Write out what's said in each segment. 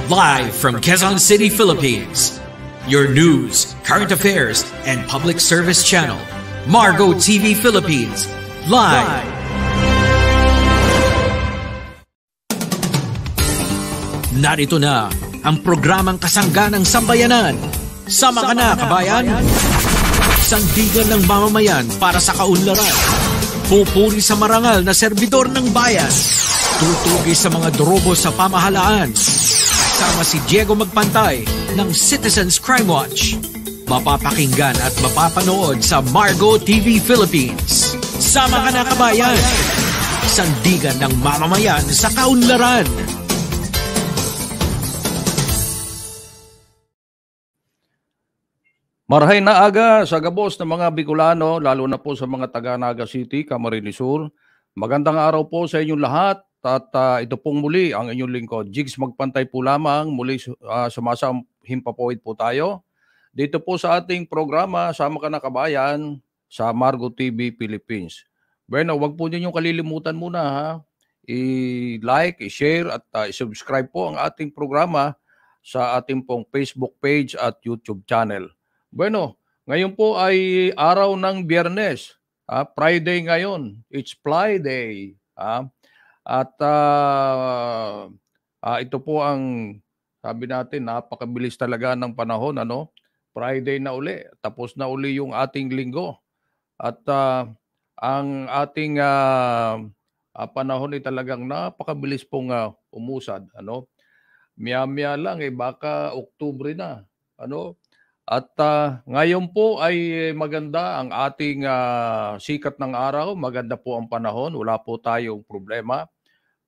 Live from Quezon City, Philippines. Your news, current affairs, and public service channel, Margo TV Philippines. Live. Narito na ang programang kasangga ng sambayanan. Sama ka na, kabayan! Sandigan ng mamamayan para sa kaunlaran. Pupuri sa marangal na serbidor ng bayan. Tutugi sa mga drobo sa pamahalaan. Kasama si Diego Magpantay ng Citizens Crime Watch. Mapapakinggan at mapapanood sa Margo TV Philippines. Sama ka na, kabayan! Sandigan ng mamamayan sa kaunlaran. Marhay na aga sa gabos ng mga Bicolano, lalo na po sa mga taga Naga City, Camarines Sur. Magandang araw po sa inyong lahat at ito pong muli ang inyong lingkod. Jigs Magpantay po lamang, muli sumasahimpapawid po tayo. Dito po sa ating programa, Sama Ka Na Kabayan, sa Margo TV Philippines. Bueno, wag po ninyong kalilimutan muna ha. I-like, i-share at i-subscribe po ang ating programa sa ating pong Facebook page at YouTube channel. Bueno, ngayon po ay araw ng Biyernes. Friday ngayon. It's Friday. At ito po ang sabi natin, napakabilis talaga ng panahon. Friday na uli. Tapos na uli yung ating linggo. At ang ating panahon ay talagang napakabilis pong umusad. Maya-maya lang, baka Oktubre na. At ngayon po ay maganda ang ating sikat ng araw. Maganda po ang panahon. Wala po tayong problema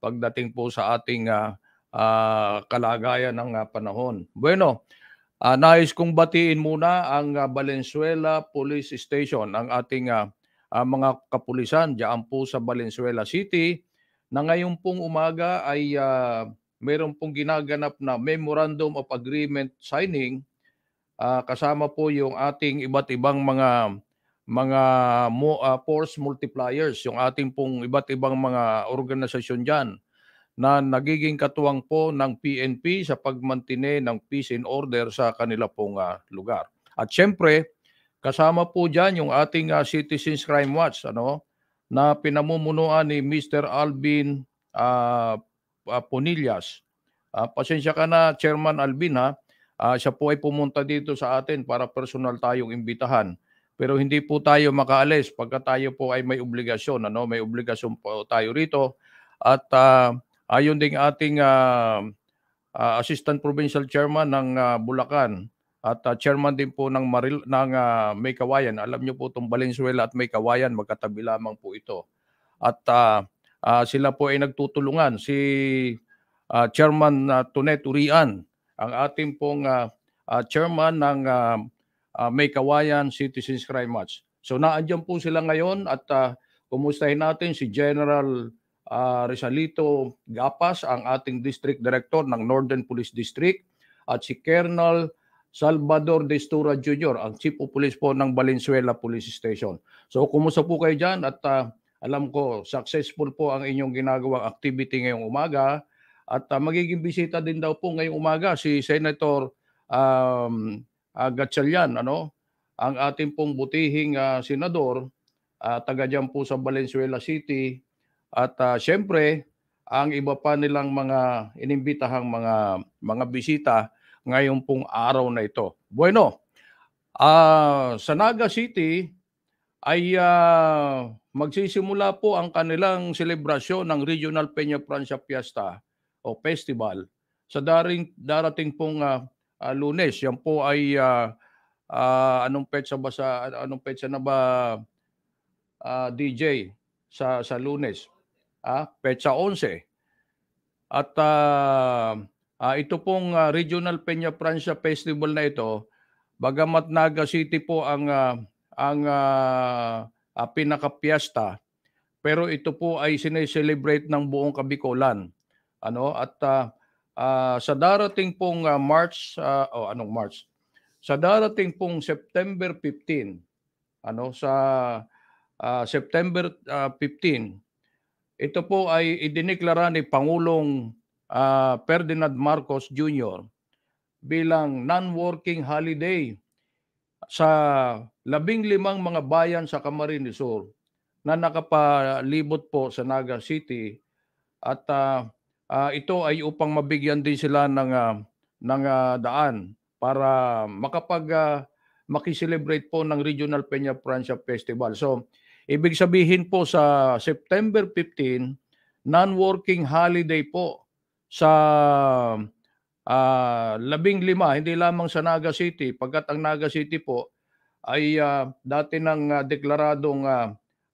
pagdating po sa ating kalagayan ng panahon. Bueno, nais kong batiin muna ang Valenzuela Police Station, ang ating mga kapulisan diyan po sa Valenzuela City, na ngayon pong umaga ay mayroon pong ginaganap na Memorandum of Agreement signing. Kasama po yung ating iba't ibang mga force multipliers, yung ating pong iba't ibang mga organisasyon dyan na nagiging katuwang po ng PNP sa pagmantine ng peace and order sa kanila pong lugar. At syempre, kasama po dyan yung ating Citizens Crime Watch na pinamumunuan ni Mr. Alvin Ponillas. Pasensya ka na, Chairman Alvin ha. Siya po ay pumunta dito sa atin para personal tayong imbitahan. Pero hindi po tayo makaalis pagka tayo po ay may obligasyon. May obligasyon po tayo rito. At ayon ding ating Assistant Provincial Chairman ng Bulacan at chairman din po ng May Kawayan. Alam niyo po itong Valenzuela at May Kawayan, magkatabi lamang po ito. At sila po ay nagtutulungan. Si Chairman Tonet Urian, ang ating pong chairman ng May Kawayan Citizens Crime Watch. So naandyan po sila ngayon at kumustahin natin si General Rizalito Gapas, ang ating District Director ng Northern Police District, at si Colonel Salvador De Stura Jr., ang Chief of Police po ng Valenzuela Police Station. So kumusta po kayo dyan at alam ko successful po ang inyong ginagawang activity ngayong umaga. At magiging bisita din daw po ngayong umaga si Senator Gatchalian, ang ating pong butihing senador, taga dyan po sa Valenzuela City. At syempre, ang iba pa nilang mga inimbitahang mga bisita ngayong pong araw na ito. Bueno, sa Naga City ay magsisimula po ang kanilang selebrasyon ng Regional Peña Francia Fiesta o festival sa darating pong Lunes. Yan po ay anong petsa na ba DJ sa Lunes? Petsa 11. At ito pong Regional Peña Francia Festival na ito, bagamat Naga City po ang pinaka-piesta, pero ito po ay sineselebrate ng buong Kabikolan. At sa darating pong March, sa darating pong September 15, sa September 15, ito po ay idineklara ni Pangulong Ferdinand Marcos Jr. bilang non-working holiday sa 15 mga bayan sa Camarines Sur na nakapalibot po sa Naga City at ito ay upang mabigyan din sila ng daan para makiselebrate po ng Regional Peña Francia Festival. So, ibig sabihin po sa September 15, non-working holiday po sa 15, hindi lamang sa Naga City, pagkat ang Naga City po ay dati ng deklaradong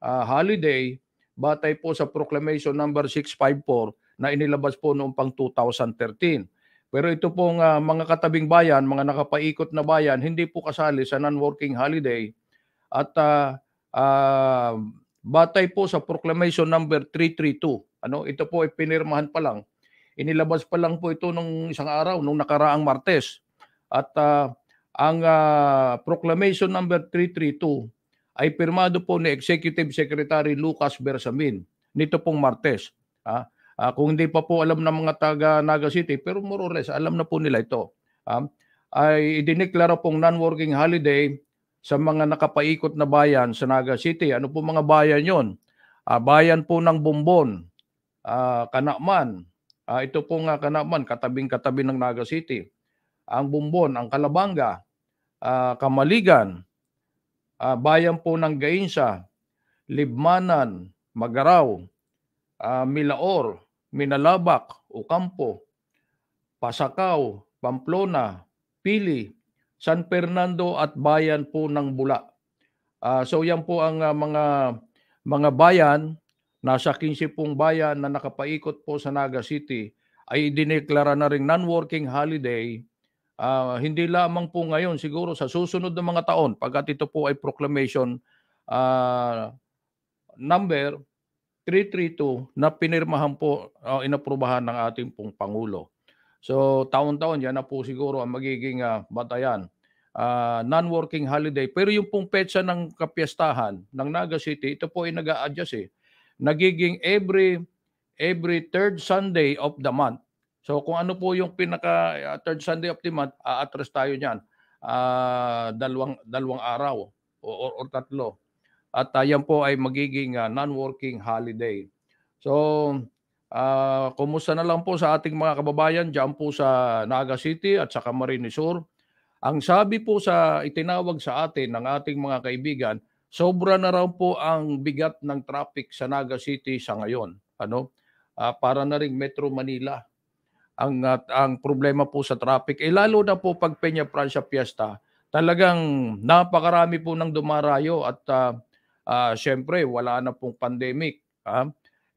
holiday batay po sa Proclamation number 654 na inilabas po noong pang 2013. Pero ito pong mga katabing bayan, mga nakapaikot na bayan, hindi po kasali sa non-working holiday at batay po sa Proclamation number 332. Ito po ay pinirmahan pa lang. Inilabas pa lang po ito nung isang araw, nung nakaraang Martes. At ang Proclamation number 332 ay pirmado po ni Executive Secretary Lucas Bersamin nito pong Martes. Kung hindi pa po alam ng mga taga Naga City, pero more or less alam na po nila ito. Ay idineklara pong non-working holiday sa mga nakapaikot na bayan sa Naga City. Ano po mga bayan yon? Bayan po ng Bumbon, Kanakman. Ito po nga Kanakman, katabing-katabi ng Naga City. Ang Bumbon, ang Calabanga, Kamaligan, bayan po ng Gainsa, Libmanan, Magaraw, Milaor, Minalabak, Ocampo, Pasakaw, Pamplona, Pili, San Fernando at bayan po ng Bula. So yan po ang mga bayan, nasa 15 pong bayan na nakapaikot po sa Naga City ay dineklara na ring non-working holiday. Hindi lamang po ngayon, siguro sa susunod na mga taon, pagkat ito po ay proclamation number 332 na pinirmahan po, inaprubahan ng ating pong Pangulo. So taon-taon yan na po siguro ang magiging batayan. Non-working holiday. Pero yung pong petsa ng kapiyastahan ng Naga City, ito po ay nag-a-adjust Nagiging every third Sunday of the month. So kung ano po yung pinaka third Sunday of the month, aatras tayo niyan. Dalawang araw or tatlo. At yan po ay magiging non-working holiday. So, kumusta na lang po sa ating mga kababayan dyan po sa Naga City at sa Camarines Sur. Ang sabi po sa itinawag sa atin ng ating mga kaibigan, sobra na raw po ang bigat ng traffic sa Naga City sa ngayon. Para na ring Metro Manila. Ang problema po sa traffic, lalo na po pag Peña Francia Fiesta, talagang napakarami po ng dumarayo at syempre wala na pong pandemic.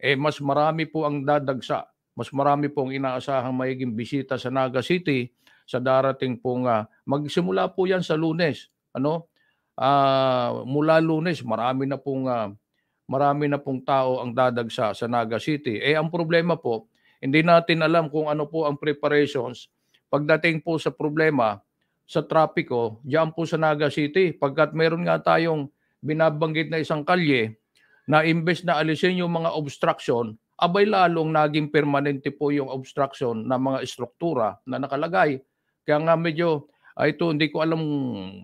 Mas marami po ang dadagsa. Mas marami pong inaasahang magiging bisita sa Naga City sa darating pong magsimula po yan sa Lunes. Mula Lunes marami na pong tao ang dadagsa sa Naga City. Ang problema po, hindi natin alam kung ano po ang preparations pagdating po sa problema sa trapiko diyan po sa Naga City. Pagkat meron nga tayong binabanggit na isang kalye na imbes na alisin yung mga obstruction, abay lalong naging permanente po yung obstruction ng mga estruktura na nakalagay. Kaya nga medyo, ito hindi ko alam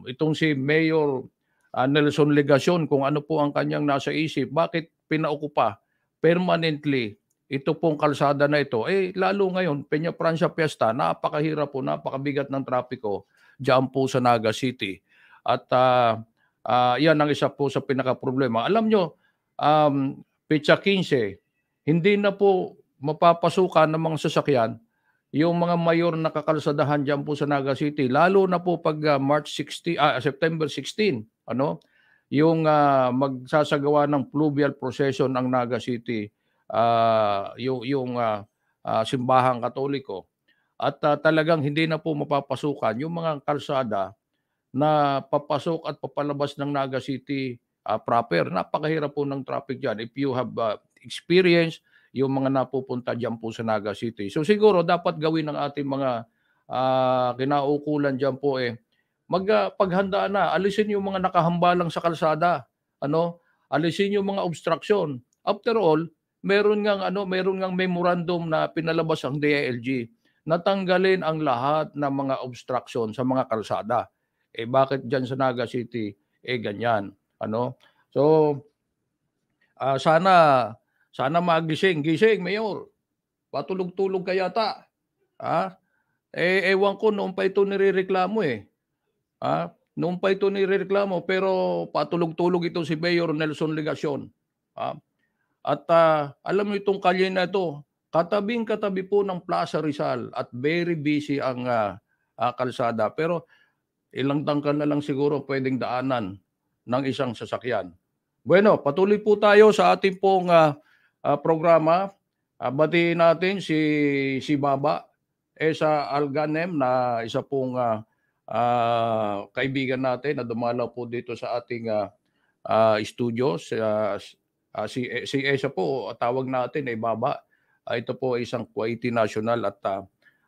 itong si Mayor Nelson Legacion kung ano po ang kanyang nasa isip. Bakit pinaukupa permanently ito pong kalsada na ito? Lalo ngayon, Peña Francia Fiesta, napakahirap po, napakabigat ng trapiko dyan po sa Naga City. At yan ang isa po sa pinaka-problema. Alam nyo, Petsa 15, hindi na po mapapasukan ng mga sasakyan yung mga mayor na kakalsadahan dyan po sa Naga City, lalo na po pag September 16, yung magsasagawa ng pluvial procession ang Naga City, yung simbahang Katoliko. At talagang hindi na po mapapasukan yung mga kalsada na papasok at papalabas ng Naga City proper. Napakahirap po ng traffic dyan. If you have experience, yung mga napupunta dyan po sa Naga City. So siguro dapat gawin ng ating mga kinaukulan dyan po magpaghandaan na, alisin yung mga nakahambalang sa kalsada. Alisin yung mga obstruction. After all, meron ngang memorandum na pinalabas ang DILG, natanggalin ang lahat ng mga obstruction sa mga kalsada. Bakit diyan sa Naga City ganyan, ano? So sana magising, gising Mayor. Patulog-tulog ka yata. Ha? Ewan ko noon pa ito nirereklamo Noon pa ito nirereklamo pero patulog-tulog ito si Mayor Nelson Legacion. At alam mo itong kalye na ito, katabing-katabi po ng Plaza Rizal at very busy ang kalsada. Pero ilang tangkal na lang siguro pwedeng daanan ng isang sasakyan. Bueno, patuloy po tayo sa ating pong programa. Batiin natin si Baba Esa Alganem na isa pong kaibigan natin na dumalaw po dito sa ating studio. Si Esa po, tawag natin Baba. Ito po ay isang Kuwaiti national at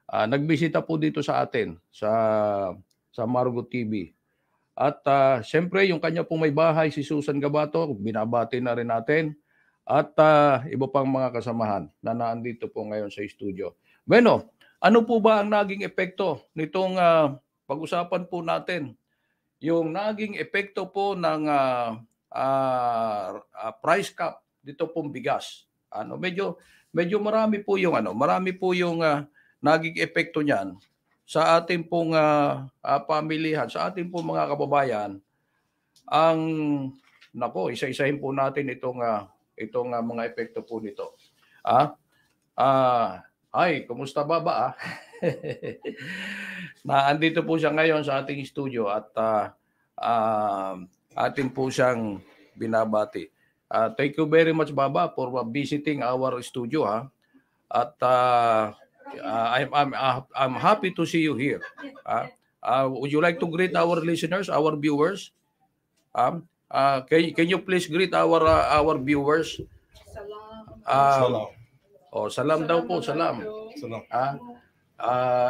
nagbisita po dito sa atin sa Margo TV. At siyempre yung kanya pong may bahay si Susan Gabato, binabati na rin natin. At iba pang mga kasamahan na naandito po ngayon sa studio. Bueno, ano po ba ang naging epekto nitong pag-usapan po natin? Yung naging epekto po ng price cap dito pong bigas. Medyo marami po yung naging epekto niyan sa ating pong pamilihan, sa ating pong mga kababayan. Isa-isahin po natin itong mga epekto po nito. Kumusta Baba? Andito po siya ngayon sa ating studio at atin po siyang binabati. Thank you very much Baba for visiting our studio At I'm happy to see you here. Would you like to greet our listeners, our viewers? Can you please greet our viewers? Salam. Salam daw po, salam.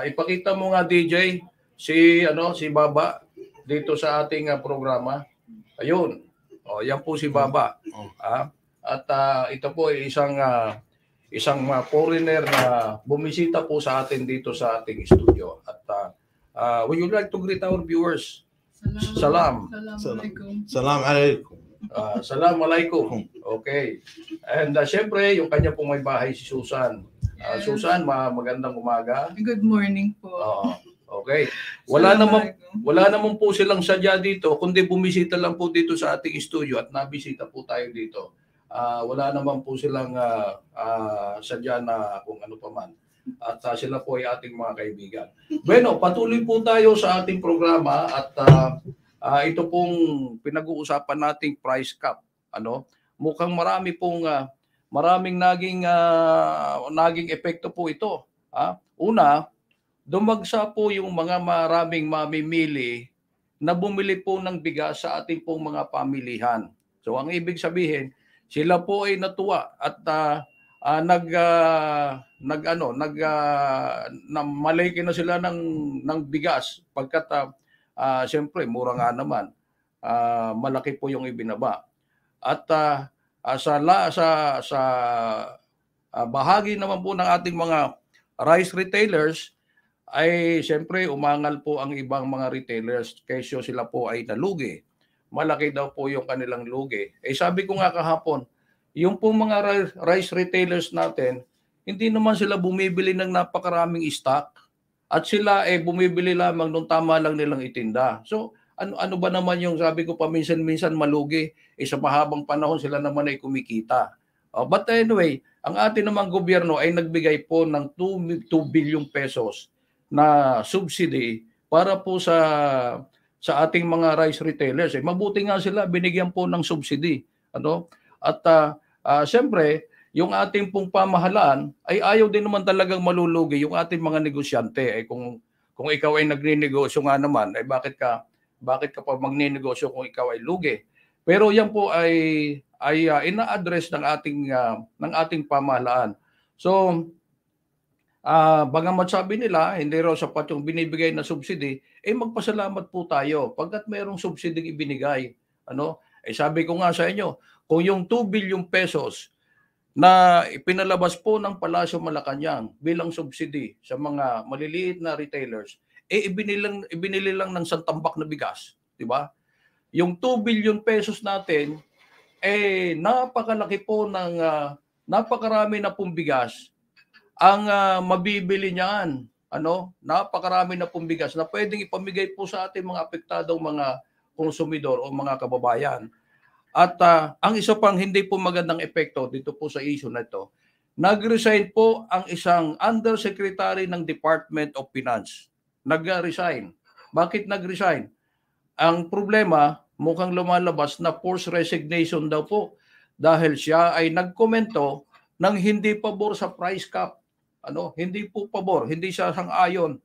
Ipakita mo nga DJ si Baba dito sa ating programa. Ayun. Yan po si Baba. At ito po ay isang foreigner na bumisita po sa atin dito sa ating studio. At would you like to greet our viewers? Salam. Salam alaikum. Salam alaikum. Okay. And syempre, yung kanya pong may bahay si Susan. Susan, magandang umaga. Good morning po. Okay. Wala naman po silang sadya dito, kundi bumisita lang po dito sa ating studio at nabisita po tayo dito. Wala naman po silang sadya na kung ano pa man. At sila po ay ating mga kaibigan. Bueno, patuloy po tayo sa ating programa at ito pong pinag-uusapan nating price cap. Mukhang maraming naging epekto po ito. Una, dumagsa po yung mga maraming mamimili na bumili po ng bigas sa ating pong mga pamilihan. So ang ibig sabihin, sila po ay natuwa at namalengke na sila ng bigas pagkat siyempre mura nga naman, malaki po yung ibinaba. At sa bahagi naman po ng ating mga rice retailers ay siyempre umangal po ang ibang mga retailers kesyo sila po ay nalugi. Malaki daw po yung kanilang lugi. Sabi ko nga kahapon, yung pong mga rice retailers natin, hindi naman sila bumibili ng napakaraming stock at sila bumibili lamang nung tama lang nilang itinda. So ano ba naman yung sabi ko paminsan-minsan malugi, sa mahabang panahon sila naman ay kumikita. But anyway, ang atin namang gobyerno ay nagbigay po ng 2 billion pesos na subsidy para po sa ating mga rice retailers. Mabuti nga sila, binigyan po ng subsidy. At siyempre, yung ating pong pamahalaan ay ayaw din naman talagang malulugi yung ating mga negosyante. Kung ikaw ay nagninegosyo nga naman, bakit ka pa magninegosyo kung ikaw ay lugi? Pero yan po ay ina-address ng ating pamahalaan. So, bagamat sabi nila, hindi raw sapat yung binibigay na subsidy, magpasalamat po tayo pagkat mayroong subsidy ibinigay. Sabi ko nga sa inyo, kung yung 2 billion pesos na ipinalabas po ng Palasyo Malacanang bilang subsidy sa mga maliliit na retailers, ibinili lang ng santambak na bigas, di ba? Yung 2 billion pesos natin, napakalaki po ng napakarami na pong bigas ang mabibili niyan. Napakarami na pong bigas na pwedeng ipamigay po sa ating mga apektadong mga konsumidor o mga kababayan. At ang isa pang hindi po magandang epekto dito po sa issue na ito, nag-resign po ang isang undersecretary ng Department of Finance. Nag-resign. Bakit nag-resign? Ang problema, mukhang lumalabas na forced resignation daw po dahil siya ay nagkomento ng hindi pabor sa price cap. Hindi po pabor, hindi siya sang-ayon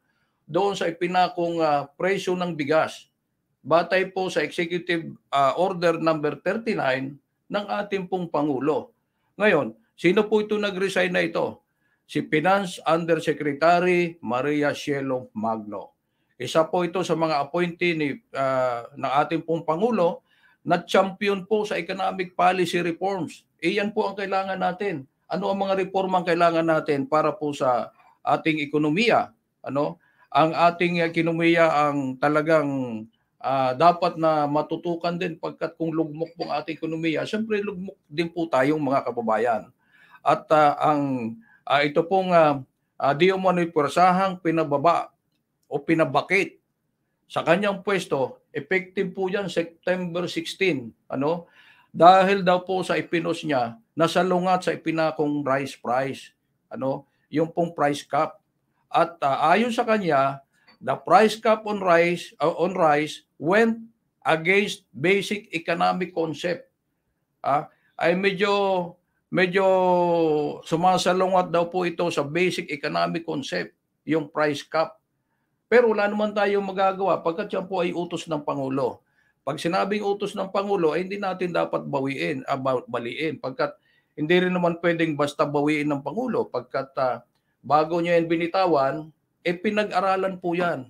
doon sa ipinakong presyo ng bigas. Batay po sa Executive Order number 39 ng ating pong Pangulo. Ngayon, sino po ito nag-resign na ito? Si Finance Undersecretary Maria Cielo Magno. Isa po ito sa mga appointee ng ating pong Pangulo na champion po sa economic policy reforms. Iyan po ang kailangan natin. Ano ang mga reforma ang kailangan natin para po sa ating ekonomiya? Ang ating ekonomiya ang talagang dapat na matutukan din pagkat kung lugmok po ang ating ekonomiya, siyempre lugmok din po tayong mga kababayan. At ito pong di umano'y puwersahang pinababa o pinabakit sa kanyang pwesto, effective po yan September 16. Dahil daw po sa ipinos niya, nasalungat sa ipinakong rice price. Yung pong price cap. At ayon sa kanya, the price cap on rice went against basic economic concept. Ay medyo sumasalungat daw po ito sa basic economic concept, yung price cap. Pero wala naman tayong magagawa pagkat yan po ay utos ng Pangulo. Pag sinabing utos ng Pangulo, ay hindi natin dapat baliin. Pagkat hindi rin naman pwedeng basta bawiin ng Pangulo. Pagkat bago niya yan binitawan, pinag-aralan po yan.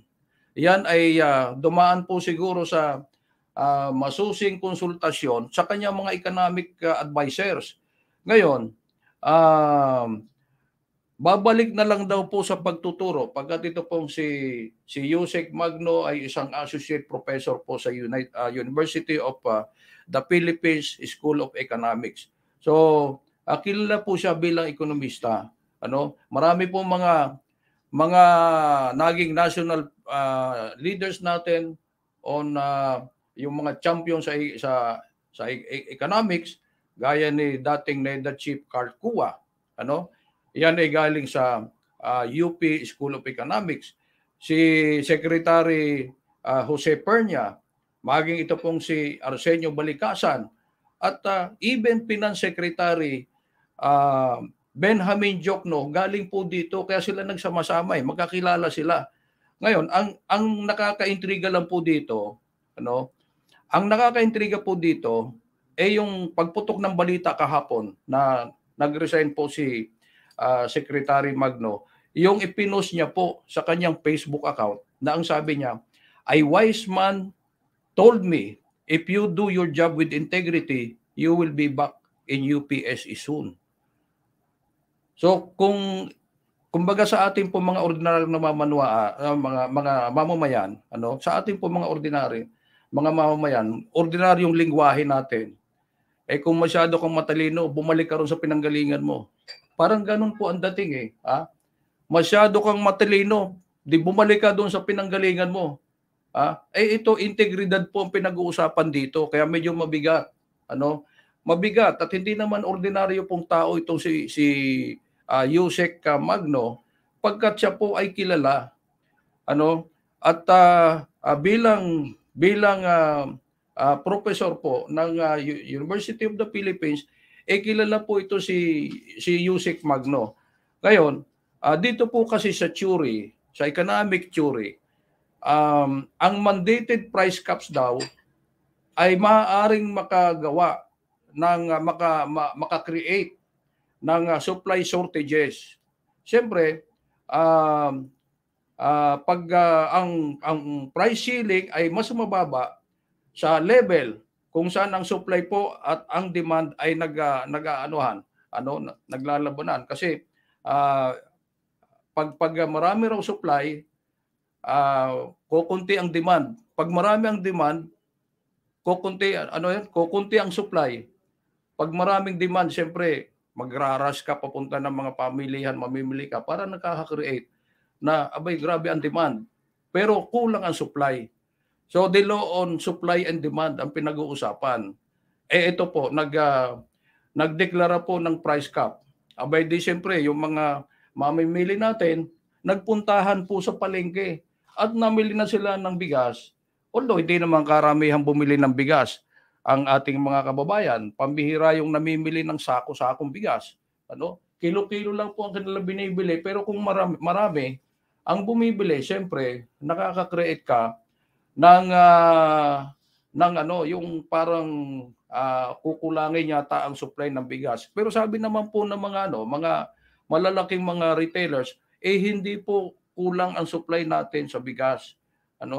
Yan ay dumaan po siguro sa masusing konsultasyon sa kanyang mga economic advisors. Ngayon, babalik na lang daw po sa pagtuturo pagkat ito pong si Yusek Magno ay isang associate professor po sa University of the Philippines School of Economics. So, kilala po siya bilang ekonomista. Marami po mga naging national leaders natin on yung mga champion sa economics gaya ni dating NEDA Chief Carl Cua. Yan ay galing sa UP School of Economics. Si Secretary Jose Pernia, maging ito pong si Arsenio Balicasan, at even Finance Secretary Benjamin Jokno, galing po dito, kaya sila nagsama-sama, magkakilala sila. Ngayon, ang nakakaintriga lang po dito, ang nakakaintriga po dito, yung pagputok ng balita kahapon na nag-resign po si Secretary Magno, yung ipinost niya po sa kanyang Facebook account na ang sabi niya, "A wise man told me, if you do your job with integrity, you will be back in UPSE soon." So kumbaga sa ating po mga ordinaryong mga mamamayan, sa ating po mga mga mamamayan, ordinaryong lingwahe natin, kung masyado kang matalino, bumalik ka ron sa pinanggalingan mo. Parang ganun po ang dating Masyado kang matalino, di bumalik ka doon sa pinanggalingan mo. Ito, integridad po ang pinag-uusapan dito, kaya medyo mabigat. Mabigat at hindi naman ordinaryo pong tao itong si Yusek Magno, pagkat siya po ay kilala. At bilang professor po ng University of the Philippines, kilala po ito si Yusek Magno. Ngayon, dito po kasi sa theory, sa economic theory, ang mandated price caps daw ay maaaring makagawa ng maka-create ng supply shortages. Siyempre, pag ang price ceiling ay mas mababa sa level kung saan ang supply po at ang demand ay naglalabanan kasi pag marami raw supply, kukunti ang demand. Pag marami ang demand, kukunti ang supply. Pag maraming demand, siyempre magrarush ka papunta ng mga pamilihan, mamimili ka para nakaka-create na abay grabe ang demand. Pero kulang ang supply. So the law on supply and demand ang pinag-uusapan. Ito po, nagdeklara po ng price cap. Abay di siyempre, yung mga mamimili natin, nagpuntahan po sa palengke at namili na sila ng bigas. Although hindi naman karamihan bumili ng bigas ang ating mga kababayan, pambihira yung namimili ng sako-sakong bigas. Kilo-kilo lang po ang kanilang binibili, pero kung marami ang bumibili, siyempre nakaka-create ka ng yung parang kukulangin yata ang supply ng bigas. Pero sabi naman po ng mga malalaking mga retailers, hindi po kulang ang supply natin sa bigas.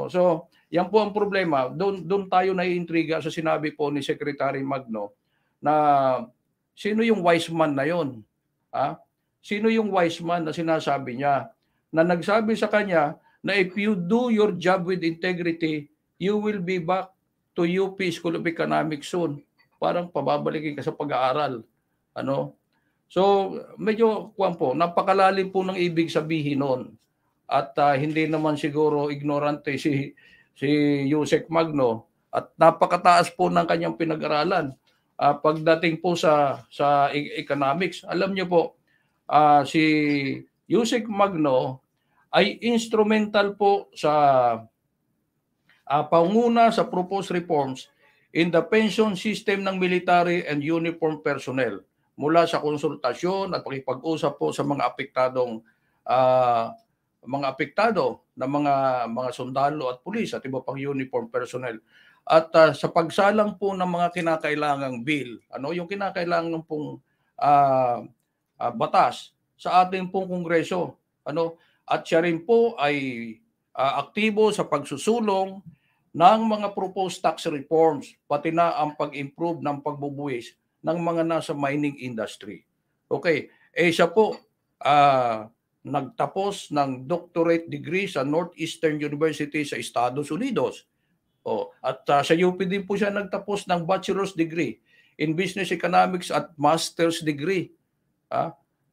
So, yan po ang problema. Doon tayo naiintriga sa sinabi po ni Secretary Magno na sino yung wise man na yon? Sino yung wise man na sinasabi niya? Na nagsabi sa kanya na if you do your job with integrity, you will be back to UP School of Economics soon. Parang pababalikin ka sa pag-aaral. So, medyo napakalalim po ng ibig sabihin noon. At hindi naman siguro ignorante si Yusek Magno at napakataas po ng kanyang pinag-aralan. Pagdating po sa economics, alam niyo po, si Yusek Magno ay instrumental po sa panguna sa proposed reforms in the pension system ng military and uniform personnel mula sa konsultasyon at pakipag-usap po sa mga apektado na mga sundalo at pulis at iba pang uniform personnel. At sa pagsalang po ng mga kinakailangang bill, yung kinakailangan pong batas sa ating pong Kongreso, at siya rin po ay aktibo sa pagsusulong ng mga proposed tax reforms, pati na ang pag-improve ng pagbubuwis ng mga nasa mining industry. Okay, siya po nagtapos ng doctorate degree sa Northeastern University sa Estados Unidos. At sa UP din po siya nagtapos ng bachelor's degree in business economics at master's degree.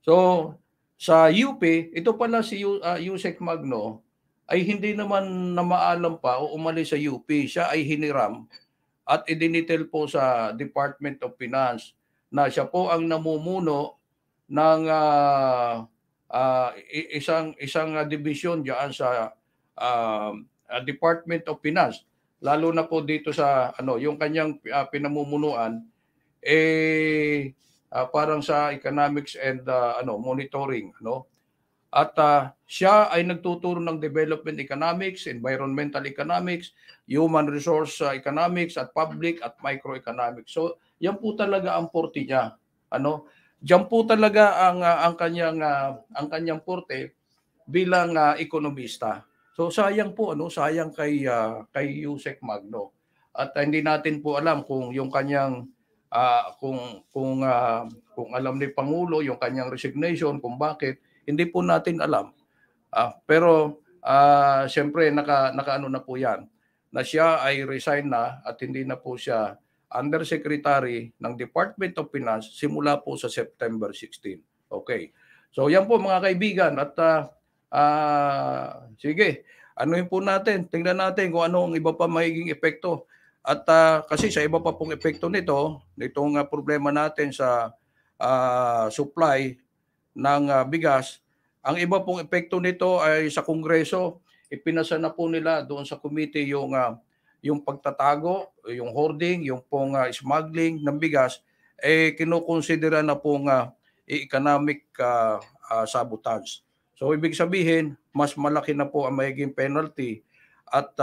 So sa UP, ito pala si Yusek Magno ay hindi naman na maalam pa o umalis sa UP. Siya ay hiniram at idinitel po sa Department of Finance na siya po ang namumuno ng isang division diyan sa Department of Finance, lalo na po dito sa yung kanyang pinamumunuan parang sa economics and monitoring, At siya ay nagtuturo ng development economics, environmental economics, human resource economics at public at microeconomics. So, yan po talaga ang forte niya, Diyan po talaga ang kanyang forte bilang ekonomista. So sayang po sayang kay Yusek Magno. At hindi natin po alam kung yung kanyang kung alam ni Pangulo yung kanyang resignation, kung bakit, hindi po natin alam. Pero siyempre nakaano na po 'yan na siya ay resign na at hindi na po siya Undersecretary ng Department of Finance simula po sa September 16. Okay. So yan po mga kaibigan at sige, anuhin po natin, tingnan natin kung ano ang iba pa magiging epekto. At kasi sa iba pa pong epekto nitong problema natin sa supply ng bigas, ang iba pong epekto nito ay sa Kongreso, ipinasa na po nila doon sa committee yung pagtatago, yung hoarding, yung pong smuggling ng bigas, kinukonsidera na pong economic sabotage. So ibig sabihin, mas malaki na po ang magiging penalty at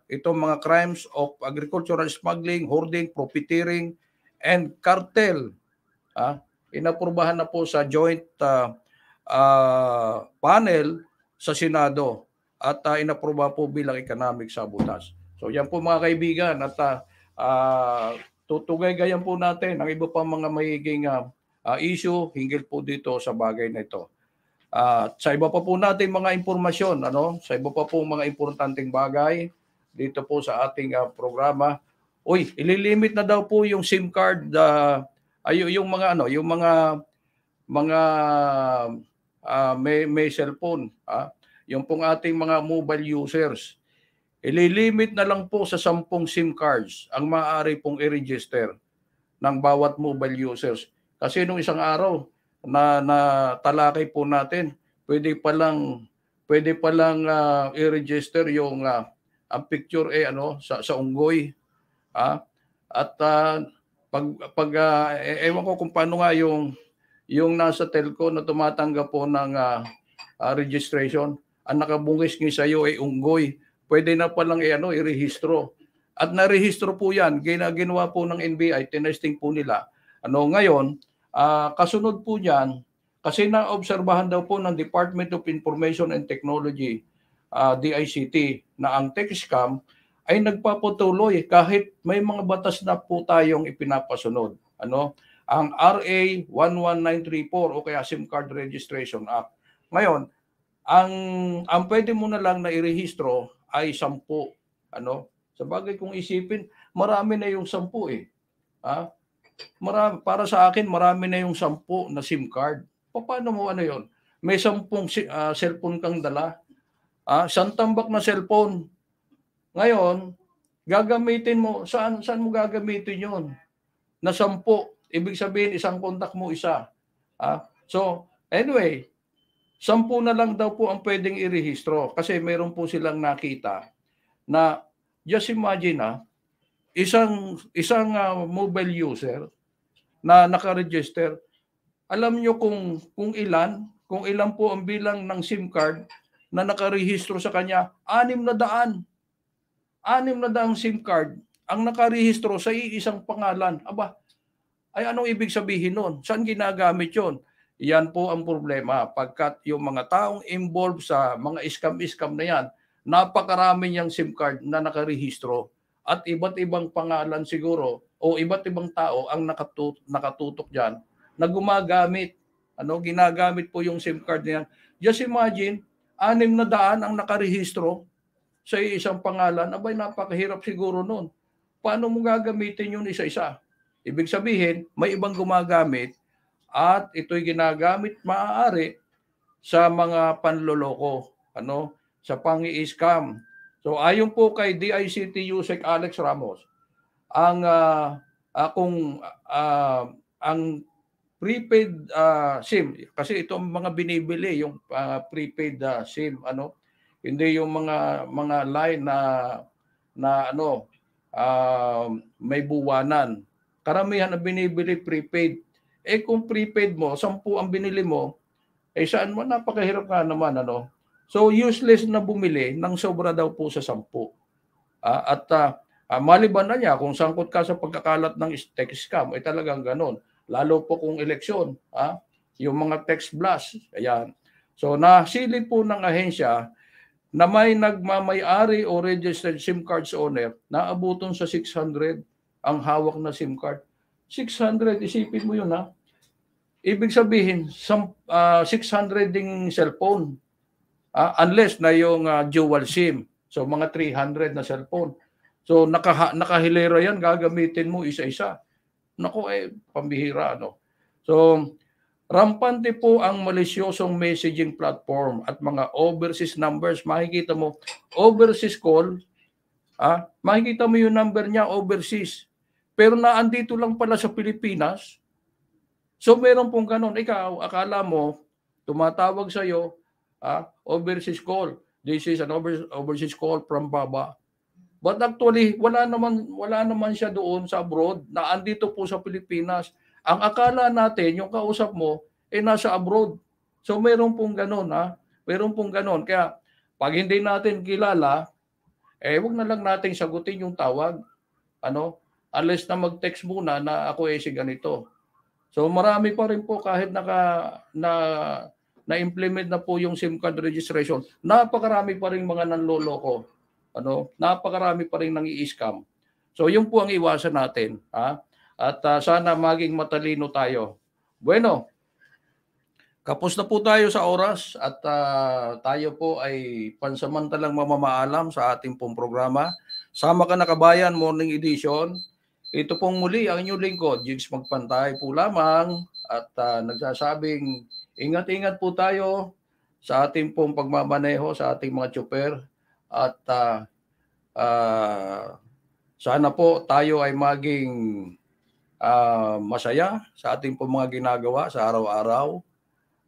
itong mga crimes of agricultural smuggling, hoarding, profiteering, and cartel, inaprubahan na po sa joint panel sa Senado at inaprubahan po bilang economic sabotage. So yan po mga kaibigan at tutugay-gayan po natin ang iba pang mga magiging issue hinggil po dito sa bagay na ito. Sa iba pa po natin mga impormasyon, sa iba pa po mga importanteng bagay dito po sa ating programa. Ililimit na daw po yung SIM card, yung mga may cellphone, yung pong ating mga mobile users. Ililimit na lang po sa 10 SIM cards ang maaari pong i-register ng bawat mobile users. Kasi nung isang araw na talakay po natin, pwede pa lang i-register yung ang picture sa unggoy. At ewan ko kung paano nga yung nasa telco na tumatanggap po ng registration, ang nakabungis ng sa'yo ay unggoy. Pwede na palang i-rehistro. At narehistro po yan, ginawa po ng NBI, tinesting po nila. Ngayon, kasunod po yan, kasi naobserbahan daw po ng Department of Information and Technology, DICT, na ang text scam ay nagpapatuloy kahit may mga batas na po tayong ipinapasunod. Ang RA 11934 o kaya SIM Card Registration Act. Ngayon, ang pwede mo na lang na irehistro ay 10. Sa bagay kung isipin, marami na yung 10 eh. Para sa akin, marami na yung 10 na SIM card. Paano mo yon? May 10 cellphone kang dala. Isang tambak na cellphone. Ngayon, gagamitin mo, saan mo gagamitin yon? Na 10. Ibig sabihin, isang kontak mo isa. So, anyway, 10 na lang daw po ang pwedeng irehistro kasi meron po silang nakita na, just imagine isang mobile user na nakaregister, alam nyo kung ilan po ang bilang ng SIM card na nakarehistro sa kanya, 600. 600 SIM card ang nakarehistro sa iisang pangalan. Aba, ay anong ibig sabihin nun? Saan ginagamit yon? Yan po ang problema. Pagkat yung mga taong involved sa mga scam na yan, napakarami niyang SIM card na nakarehistro at iba't ibang pangalan siguro o iba't ibang tao ang nakatutok dyan na gumagamit. Ginagamit po yung SIM card niyan. Just imagine, 600 ang nakarehistro sa isang pangalan. Abay, napakahirap siguro nun. Paano mo gagamitin yun isa-isa? Ibig sabihin, may ibang gumagamit at ito'y ginagamit maaari sa mga panloloko, sa pangi-scam. So ayon po kay DICT USEC Alex Ramos, ang prepaid SIM, kasi ito ang mga binibili yung prepaid SIM, hindi yung mga line na may buwanan. Karamihan na binibili prepaid. Kung prepaid mo, 10 ang binili mo, saan mo? Napakahirap nga naman, So, useless na bumili ng sobra daw po sa 10. Maliban na niya, kung sangkot ka sa pagkakalat ng text scam, ay talagang ganon. Lalo po kung eleksyon, yung mga text blast, ayan. So, nasili po ng ahensya na may nagmamay-ari o registered SIM cards owner na abuton sa 600 ang hawak na SIM card. 600, isipin mo yun, Ibig sabihin, 600 ding cellphone. Unless na yung dual SIM. So, mga 300 na cellphone. So, nakahilera yan, gagamitin mo isa-isa. Naku, pambihira, So, rampante po ang malisyosong messaging platform at mga overseas numbers. Makikita mo, overseas call, makikita mo yung number niya overseas. Pero naandito lang pala sa Pilipinas. So meron pong ganun. Ikaw, akala mo, tumatawag sa'yo, overseas call. This is an overseas call from Baba. But actually, wala naman siya doon sa abroad. Naandito po sa Pilipinas. Ang akala natin, yung kausap mo, nasa abroad. So meron pong ganun. Meron pong ganun. Kaya pag hindi natin kilala, wag na lang natin sagutin yung tawag. Unless na mag-text muna na ako si ganito. So marami pa rin po kahit na-implement na po yung SIM card registration, napakarami pa rin mga nanloloko. Napakarami pa rin nang-i-scam. So yun po ang iwasan natin. At sana maging matalino tayo. Bueno, kapos na po tayo sa oras at tayo po ay pansamantalang mamamaalam sa ating pong programa. Sama Ka na Kabayan Morning Edition. Ito pong muli ang inyong lingkod, Jigs Magpantay po lamang at nagsasabing ingat-ingat po tayo sa ating pong pagmamaneho sa ating mga tsuper at sana po tayo ay maging masaya sa ating pong mga ginagawa sa araw-araw.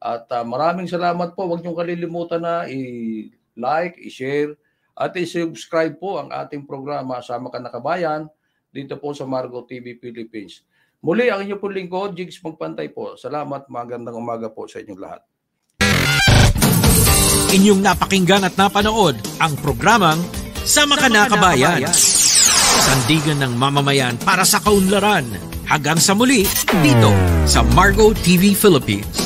At maraming salamat po. Huwag niyong kalilimutan na i-like, i-share, at i-subscribe po ang ating programa Sama Ka na Kabayan dito po sa Margo TV Philippines. Muli ang inyong pong lingkod, Jigs Magpantay po. Salamat, magandang umaga po sa inyong lahat. Inyong napakinggan at napanood ang programang Sama Ka na Kabayan. Sandigan ng mamamayan para sa kaunlaran. Hanggang sa muli, dito sa Margo TV Philippines.